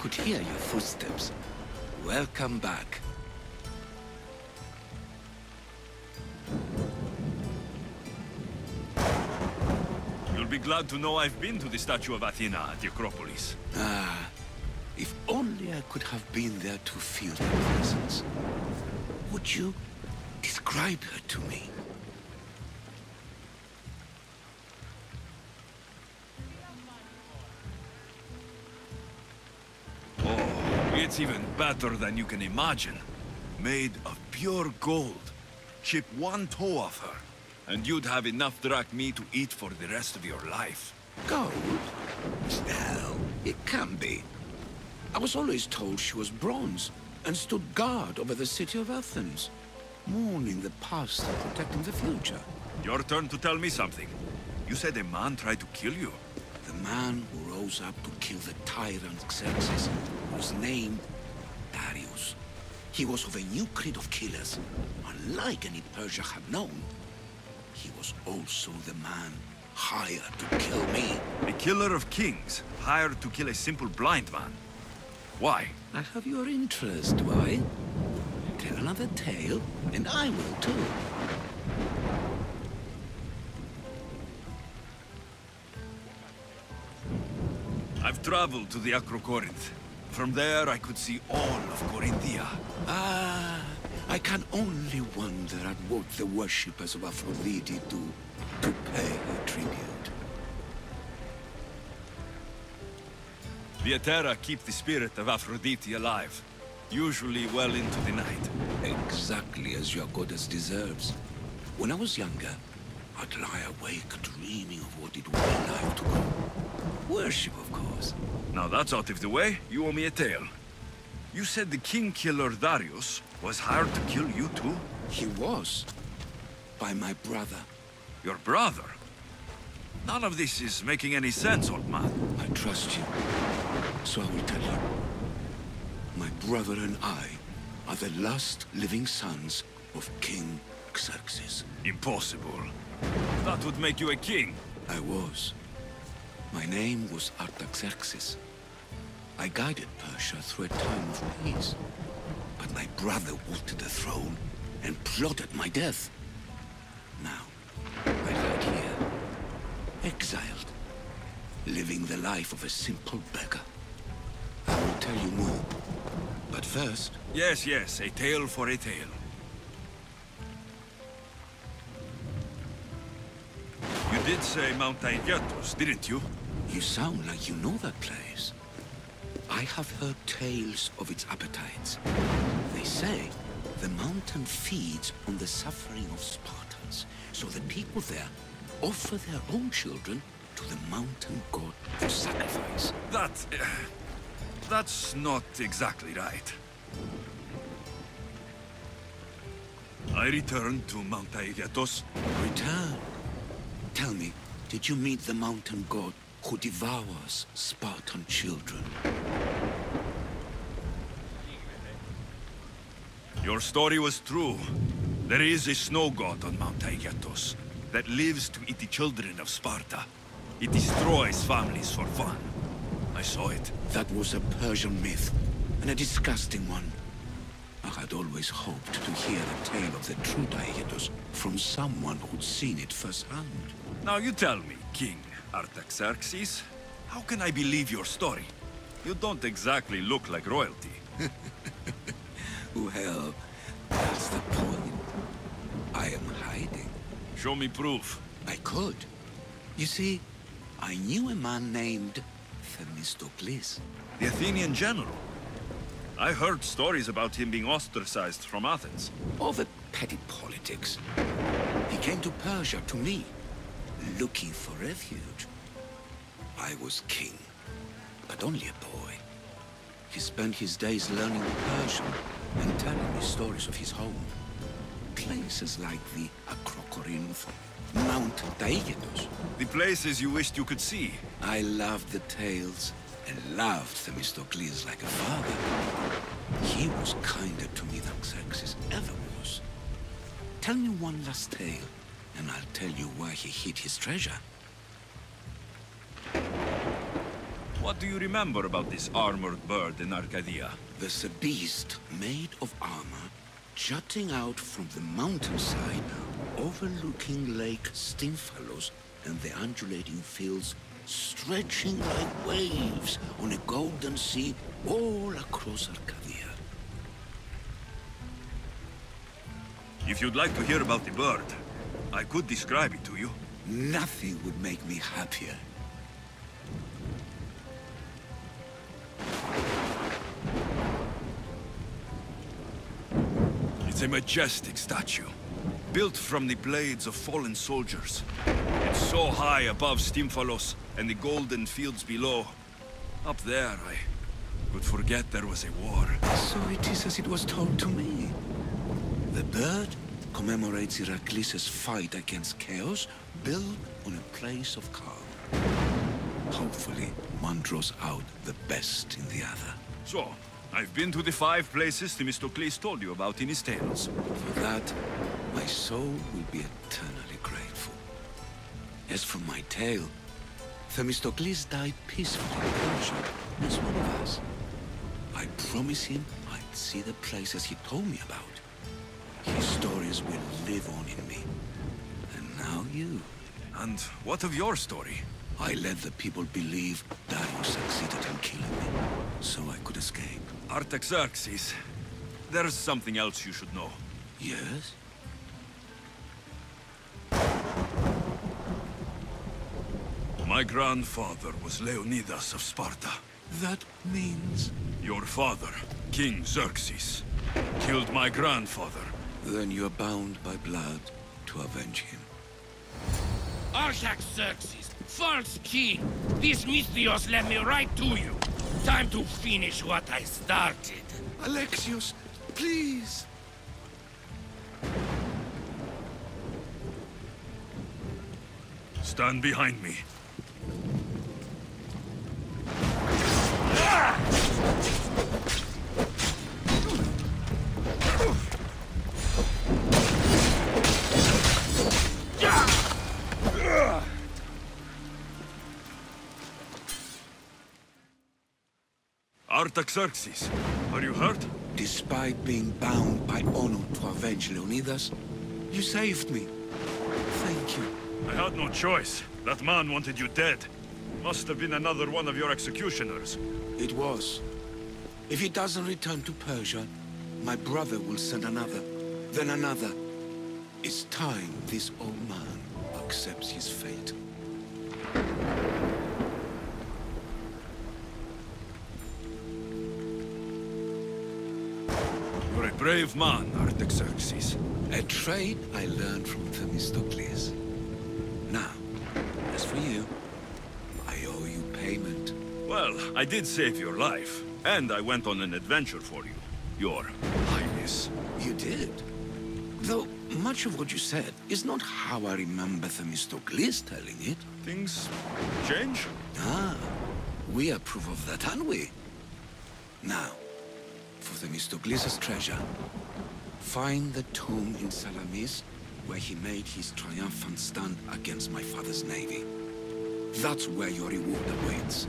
could hear your footsteps. Welcome back. You'll be glad to know I've been to the statue of Athena at the Acropolis. Ah, if only I could have been there to feel her presence. Would you describe her to me? Oh, it's even better than you can imagine. Made of pure gold. Chip one toe off her, and you'd have enough drac meat to eat for the rest of your life. Gold? No, it can be. I was always told she was bronze and stood guard over the city of Athens, mourning the past and protecting the future. Your turn to tell me something. You said a man tried to kill you. The man who rose up to kill the tyrant Xerxes was named Darius. He was of a new creed of killers, unlike any Persia had known. He was also the man hired to kill me. A killer of kings, hired to kill a simple blind man. Why? I have your interest, do I? Tell another tale, and I will too. I've traveled to the Acrocorinth. From there, I could see all of Corinthia. Ah, I can only wonder at what the worshippers of Aphrodite do to pay her tribute. The Etera keep the spirit of Aphrodite alive, usually well into the night. Exactly as your goddess deserves. When I was younger, I'd lie awake dreaming of what it would be like to go. Worship, of course. Now that's out of the way, you owe me a tale. You said the king killer Darius was hired to kill you too? He was. By my brother. Your brother? None of this is making any sense, old man. I trust you, so I will tell you. My brother and I are the last living sons of King Xerxes. Impossible. That would make you a king. I was. My name was Artaxerxes. I guided Persia through a time of peace. But my brother wanted the throne and plotted my death. Now, I lie here, exiled, living the life of a simple beggar. I will tell you more, but first... Yes, yes, a tale for a tale. You did say Mount Aigyatos, didn't you? You sound like you know that place. I have heard tales of its appetites. They say the mountain feeds on the suffering of Spartans, so the people there offer their own children to the mountain god for sacrifice. That's not exactly right. I returned to Mount Aigyatos. Return. Tell me, did you meet the mountain god who devours Spartan children? Your story was true. There is a snow god on Mount Aigyatos that lives to eat the children of Sparta. It destroys families for fun. I saw it. That was a Persian myth, and a disgusting one. I had always hoped to hear the tale of the true Aigyatos from someone who'd seen it firsthand. Now you tell me, King Artaxerxes, how can I believe your story? You don't exactly look like royalty. Well, that's the point. I am hiding. Show me proof. I could. You see, I knew a man named Themistocles. The Athenian general. I heard stories about him being ostracized from Athens. All the petty politics. He came to Persia to me, looking for refuge. I was king, but only a boy. He spent his days learning Persian and telling me stories of his home. Places like the Acrocorinth, Mount Aigyatos. The places you wished you could see. I loved the tales and loved Themistocles like a father. He was kinder to me than Xerxes ever was. Tell me one last tale, and I'll tell you why he hid his treasure. What do you remember about this armored bird in Arcadia? There's a beast made of armor jutting out from the mountainside overlooking Lake Stymphalos and the undulating fields stretching like waves on a golden sea all across Arcadia. If you'd like to hear about the bird, I could describe it to you. Nothing would make me happier. It's a majestic statue, built from the blades of fallen soldiers. It's so high above Stymphalos and the golden fields below. Up there, I could forget there was a war. So it is as it was told to me. The bird commemorates Heracles' fight against chaos, built on a place of calm. Hopefully, one draws out the best in the other. So, I've been to the 5 places Themistocles told you about in his tales. For that, my soul will be eternally grateful. As for my tale, Themistocles died peacefully in Persia, as one of us. I promise him I'd see the places he told me about. His stories will live on in me. And now you. And what of your story? I let the people believe Darius succeeded in killing me, so I could escape. Artaxerxes, there's something else you should know. Yes? My grandfather was Leonidas of Sparta. That means... Your father, King Xerxes, killed my grandfather. Then you're bound by blood to avenge him. Artaxerxes, false king! These Misthios led me right to you. Time to finish what I started. Alexios, please! Stand behind me. Artaxerxes, are you hurt? Despite being bound by honor to avenge Leonidas, you saved me. Thank you. I had no choice. That man wanted you dead. Must have been another one of your executioners. It was. If he doesn't return to Persia, my brother will send another, then another. It's time this old man accepts his fate. You're a brave man, Artaxerxes. A trait I learned from Themistocles. Now, as for you, I owe you payment. Well, I did save your life, and I went on an adventure for you, Your Highness. You did. Though much of what you said is not how I remember Themistocles telling it. Things change? Ah, we approve of that, aren't we? Now, for Themistocles' treasure, find the tomb in Salamis where he made his triumphant stand against my father's navy. That's where your reward awaits.